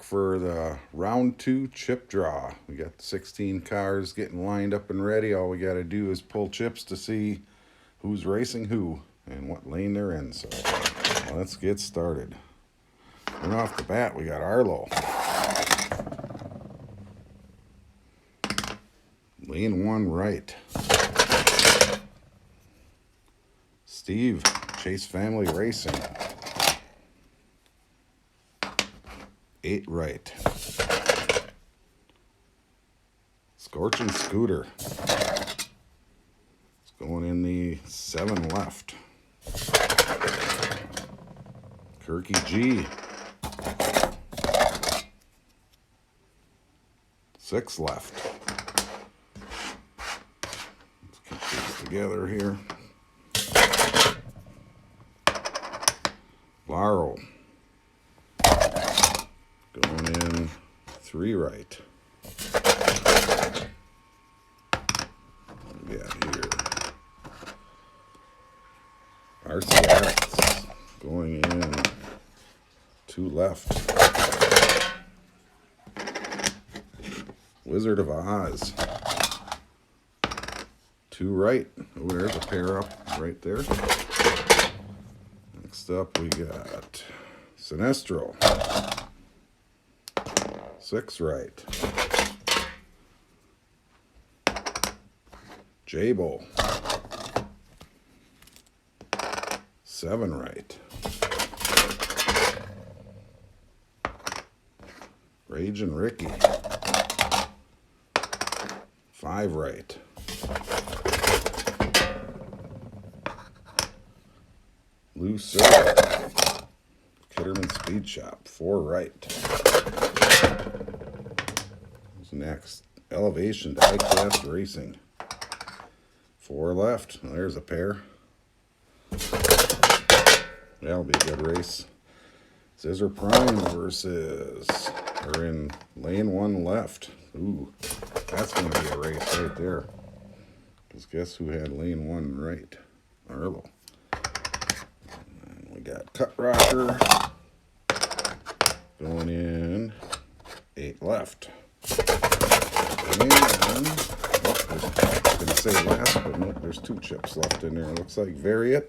for the round 2 chip draw. We got 16 cars getting lined up and ready. All we got to do is pull chips to see who's racing who and what lane they're in. So let's get started. And off the bat, we got Arlo. Lane 1 right. Steve, Chase Family Racing. 8 right. Scorching Scooter. It's going in the 7 left. Kirky G. 6 left. Let's keep this together here. Laro. Going in 3 right. What we got here? RCX going in 2 left. Wizard of Oz 2 right. Oh, there's a pair up right there. Next up we got Sinestro 6 right. Jabo 7 right. Raging Ricky 5 right. Loose Kitterman Speed Shop 4 right. Who's next? Elevation Die-Cast Racing 4 left. Well, there's a pair. That'll be a good race. Scissor Prime versus, we're in lane 1 left. Ooh, that's going to be a race right there. Because guess who had lane 1 right? Arlo. And we got Cut Rocker going in 8 left. And, I was going to say last, but nope, there's 2 chips left in there. Looks like Variet.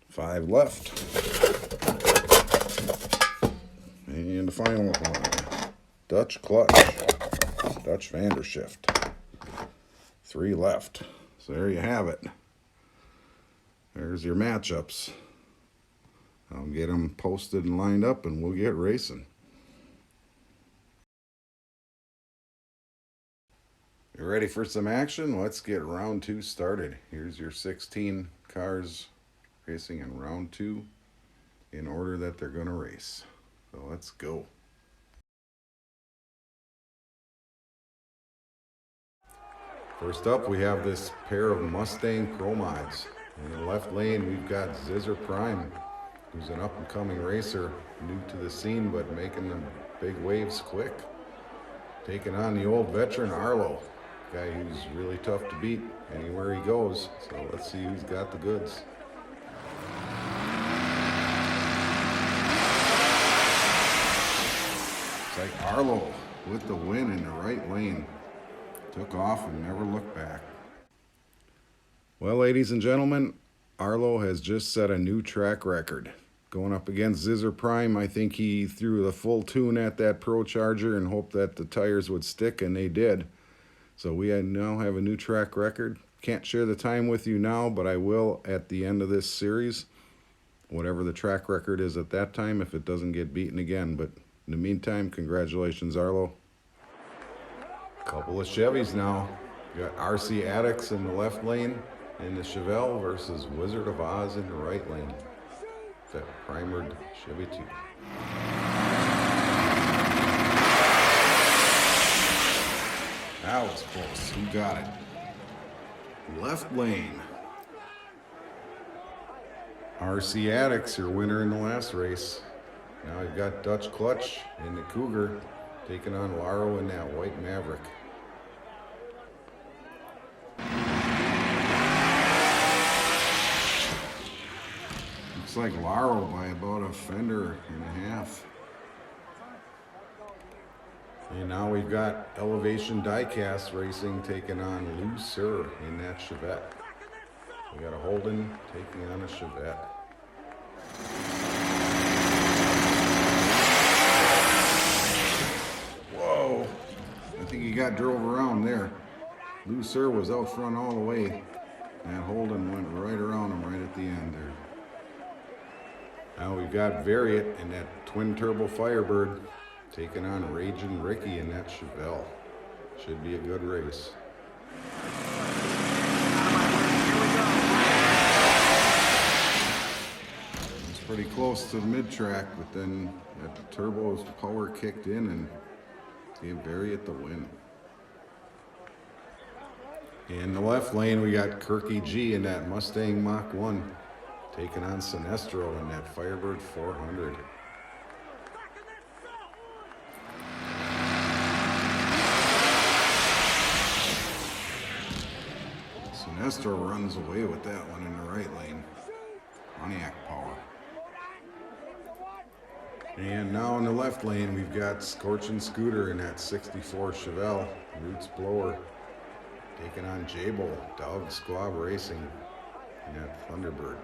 5 left. And the final one, Dutch Clutch, Dutch Vandershift. 3 left. So there you have it. There's your matchups. I'll get them posted and lined up and we'll get racing. You ready for some action? Let's get round 2 started. Here's your 16 cars racing in round 2 in order that they're going to race. So let's go. First up, we have this pair of Mustang Chromides. In the left lane, we've got Scissor Prime, who's an up-and-coming racer, new to the scene, but making the big waves quick. Taking on the old veteran Arlo, guy who's really tough to beat anywhere he goes. So let's see who's got the goods. It's like Arlo with the win in the right lane. Took off and never looked back. Well, ladies and gentlemen, Arlo has just set a new track record. Going up against Scissor Prime, I think he threw the full tune at that Pro Charger and hoped that the tires would stick, and they did. So we now have a new track record. Can't share the time with you now, but I will at the end of this series. Whatever the track record is at that time, if it doesn't get beaten again. But in the meantime, congratulations, Arlo. Couple of Chevys now. You got RC Addicts in the left lane in the Chevelle versus Wizard of Oz in the right lane. That primered Chevy 2. That was close. Who got it? Left lane. RC Addicts, your winner in the last race. Now you've got Dutch Clutch in the Cougar taking on Laro in that white Maverick. Looks like Laro by about a fender and a half. And now we've got Elevation Diecast Racing taking on Lucir in that Chevette. We got a Holden taking on a Chevette. Whoa! I think he got drove around there. Lucir was out front all the way. That Holden went right around him right at the end there. Now we've got Variet in that twin turbo Firebird taking on Raging Ricky in that Chevelle. Should be a good race. It's pretty close to the mid-track, but then that turbo's power kicked in and gave Variet the win. In the left lane, we got Kirky G in that Mustang Mach 1 taking on Sinestro in that Firebird 400. Sinestro runs away with that one in the right lane. Pontiac power. And now in the left lane, we've got Scorchin' Scooter in that 64 Chevelle Roots Blower taking on Jable, Dog Squab Racing in that Thunderbird.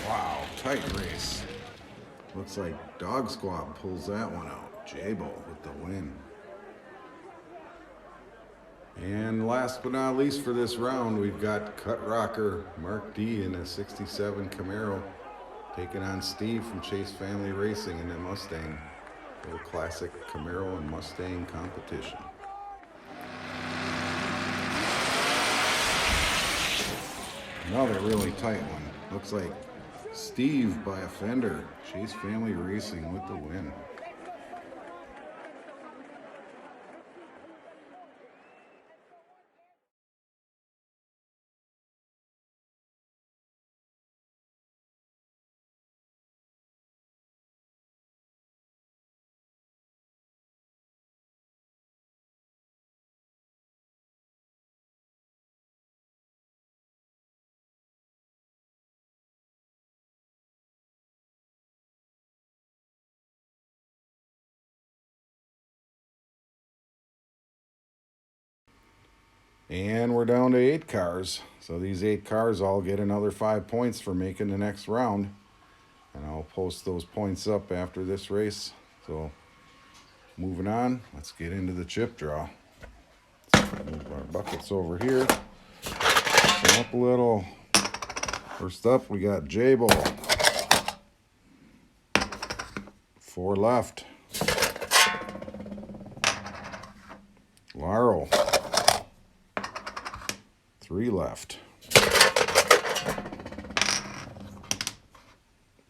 Wow, tight race. Looks like Dog Squab pulls that one out. Jable with the win. And last but not least for this round, we've got Cut Rocker Mark D in a 67 Camaro taking on Steve from Chase Family Racing in that Mustang. A little classic Camaro and Mustang competition. Another really tight one. Looks like Steve by a fender. Chase Family Racing with the win. And we're down to 8 cars. So these 8 cars all get another 5 points for making the next round. And I'll post those points up after this race. So moving on, let's get into the chip draw. Let's move our buckets over here. Up a little. First up, we got Jable. 4 left. Laro. 3 left.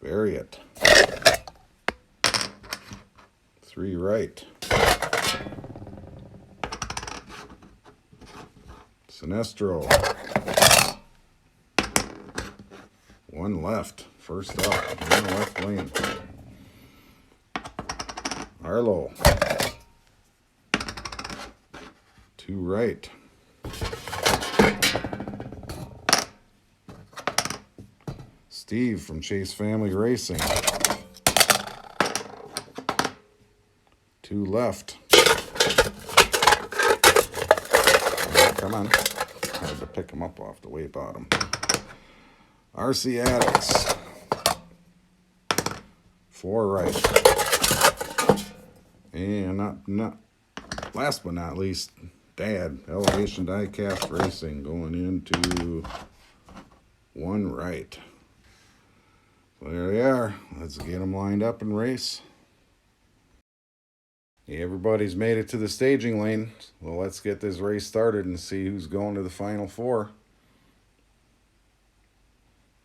Variet. 3 right. Sinestro. 1 left. First up in the left lane. Arlo. 2 right. Steve from Chase Family Racing. 2 left. Come on. Hard to pick him up off the way bottom. RC Addicts. 4 right. And not last but not least, Dad, Elevation Diecast Racing going into 1 right. So there they are. Let's get them lined up and race. Hey, everybody's made it to the staging lane. Well, let's get this race started and see who's going to the final 4.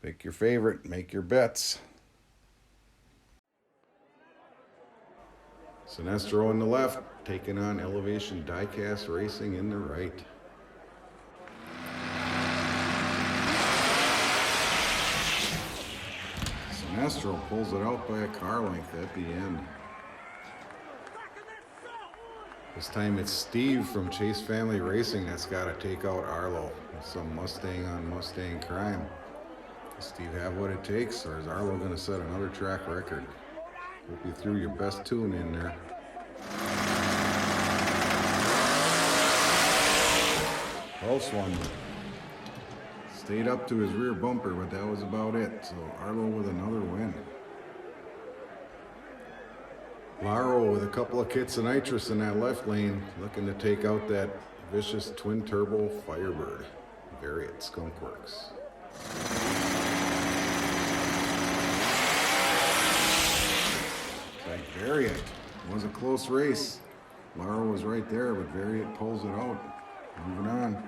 Pick your favorite, make your bets. Sinestro in the left, taking on Elevation Diecast Racing in the right. Sinestro pulls it out by a car length at the end. This time it's Steve from Chase Family Racing that's got to take out Arlo. Some Mustang on Mustang crime. Does Steve have what it takes, or is Arlo going to set another track record? Hope you threw your best tune in there. Close one. Stayed up to his rear bumper, but that was about it. So Arlo with another win. Laro with a couple of kits of nitrous in that left lane, looking to take out that vicious twin turbo Firebird. Variant Skunk Works. Like Variant. It was a close race. Laro was right there, but Variant pulls it out. Moving on.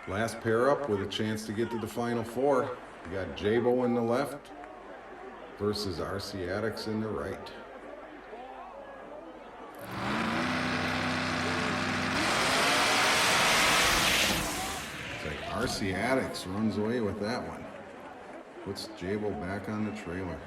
Last pair up with a chance to get to the final four. You got Jabo in the left versus RC Addicts in the right. It's like RC Addicts runs away with that one. Puts Jabo back on the trailer.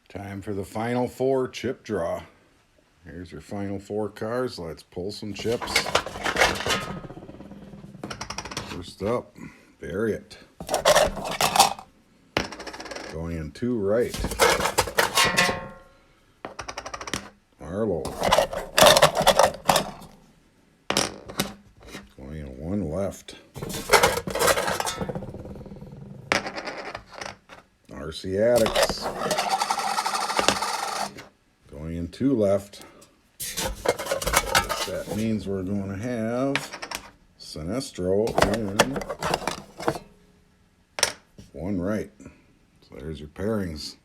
Time for the final four chip draw. Here's your final four cars. Let's pull some chips. First up, Variant. Going in two right. Arlo. Going in one left. RC Addicts. Going in two left. That means we're going to have Sinestro and one right. So there's your pairings.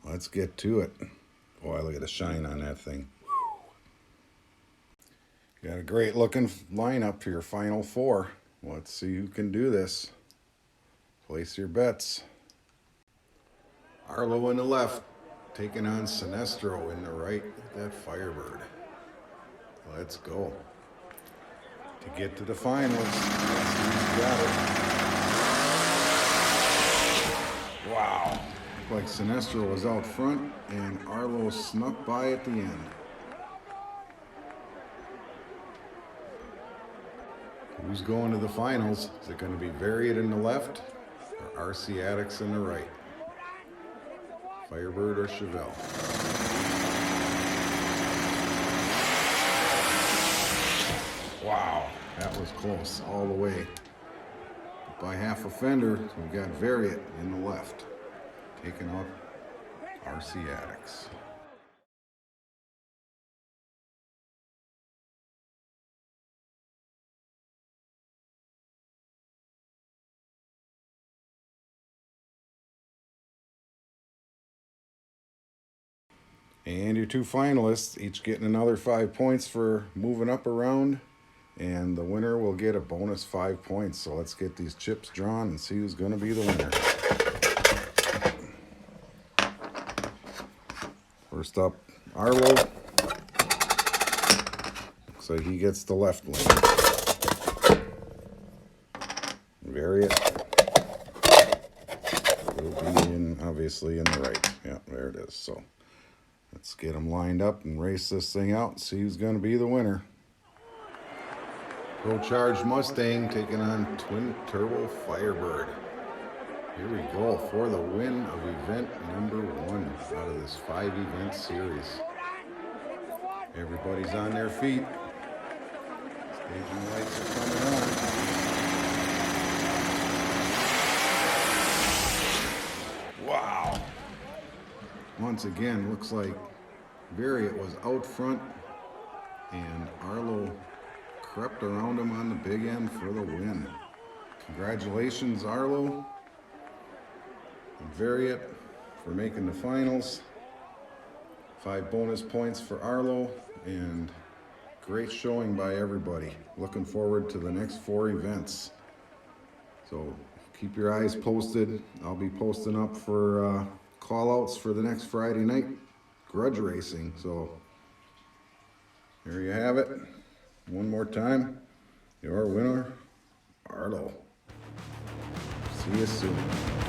Let's get to it. Boy, look at the shine on that thing. Got a great looking lineup for your final four. Let's see who can do this. Place your bets. Arlo in the left, taking on Sinestro in the right with that Firebird. Let's go. To get to the finals, let's see who's got it. Wow. Looked like Sinestro was out front and Arlo snuck by at the end. Who's going to the finals? Is it going to be Variant in the left or RC Addicts in the right? Firebird or Chevelle? Wow, that was close all the way. By half a fender, we've got Variant in the left, taking out RC Addicts. And your two finalists, each getting another 5 points for moving up a round. And the winner will get a bonus 5 points. So let's get these chips drawn and see who's going to be the winner. First up, Arlo. Looks like he gets the left lane. Variant will be in, obviously, in the right. Yeah, there it is. So let's get them lined up and race this thing out and see who's going to be the winner. Pro Charged Mustang taking on Twin Turbo Firebird. Here we go for the win of event number 1 out of this 5-event series. Everybody's on their feet. Staging lights are coming on. Wow. Once again, looks like Variant was out front and Arlo crept around him on the big end for the win. Congratulations, Arlo and Variant, for making the finals. 5 bonus points for Arlo, and great showing by everybody. Looking forward to the next 4 events. So keep keep your eyes posted. I'll be posting up for call-outs for the next Friday night grudge racing. So here you have it. One more time, your winner, Arlo. See you soon.